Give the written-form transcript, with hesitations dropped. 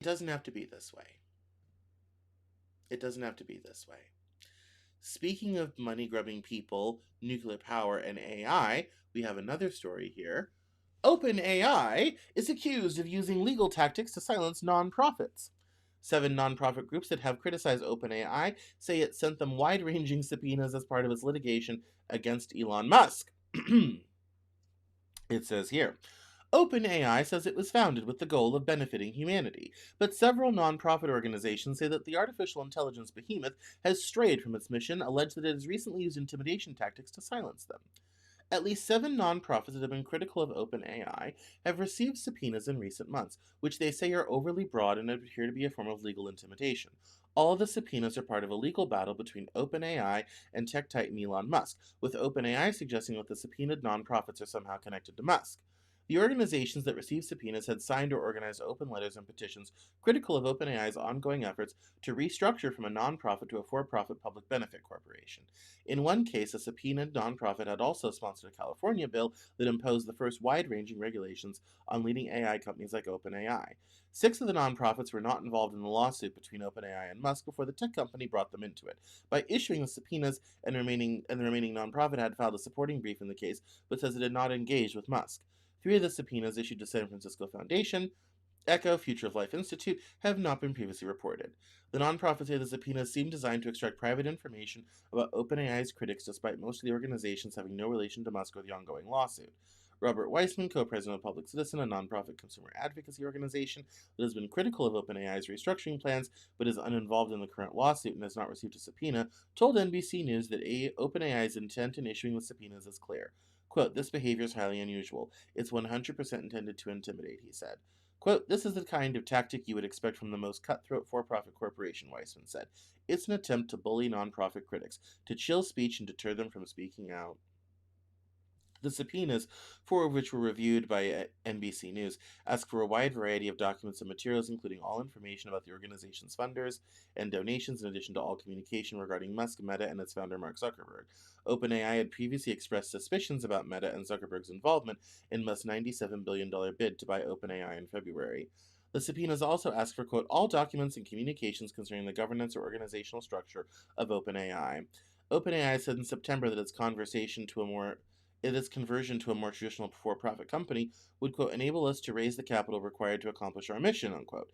It doesn't have to be this way. It doesn't have to be this way. Speaking of money grubbing people, nuclear power, and AI, we have another story here. OpenAI is accused of using legal tactics to silence nonprofits. 7 nonprofit groups that have criticized OpenAI say it sent them wide ranging subpoenas as part of its litigation against Elon Musk. It says here OpenAI says it was founded with the goal of benefiting humanity, but several nonprofit organizations say that the artificial intelligence behemoth has strayed from its mission, alleged that it has recently used intimidation tactics to silence them. At least 7 nonprofits that have been critical of OpenAI have received subpoenas in recent months, which they say are overly broad and appear to be a form of legal intimidation. All of the subpoenas are part of a legal battle between OpenAI and tech titan Elon Musk, with OpenAI suggesting that the subpoenaed nonprofits are somehow connected to Musk. The organizations that received subpoenas had signed or organized open letters and petitions critical of OpenAI's ongoing efforts to restructure from a nonprofit to a for profit public benefit corporation. In one case, a subpoenaed nonprofit had also sponsored a California bill that imposed the first wide ranging regulations on leading AI companies like OpenAI. 6 of the nonprofits were not involved in the lawsuit between OpenAI and Musk before the tech company brought them into it. By issuing the subpoenas, the remaining nonprofit had filed a supporting brief in the case, but says it had not engaged with Musk. 3 of the subpoenas issued to San Francisco Foundation, Echo, Future of Life Institute have not been previously reported. The nonprofits say the subpoenas seem designed to extract private information about OpenAI's critics, despite most of the organizations having no relation to Musk or the ongoing lawsuit. Robert Weissman, co-president of Public Citizen, a nonprofit consumer advocacy organization that has been critical of OpenAI's restructuring plans but is uninvolved in the current lawsuit and has not received a subpoena, told NBC News that OpenAI's intent in issuing the subpoenas is clear. Quote, "This behavior is highly unusual. It's 100% intended to intimidate," he said. Quote, "This is the kind of tactic you would expect from the most cutthroat for profit corporation," Weissman said. "It's an attempt to bully nonprofit critics, to chill speech and deter them from speaking out." The subpoenas, 4 of which were reviewed by NBC News, ask for a wide variety of documents and materials, including all information about the organization's funders and donations, in addition to all communication regarding Musk, Meta, and its founder Mark Zuckerberg. OpenAI had previously expressed suspicions about Meta and Zuckerberg's involvement in Musk's $97 billion bid to buy OpenAI in February. The subpoenas also ask for, quote, "all documents and communications concerning the governance or organizational structure of OpenAI." OpenAI said in September that its conversion to a more traditional for profit company would, quote, "enable us to raise the capital required to accomplish our mission," unquote.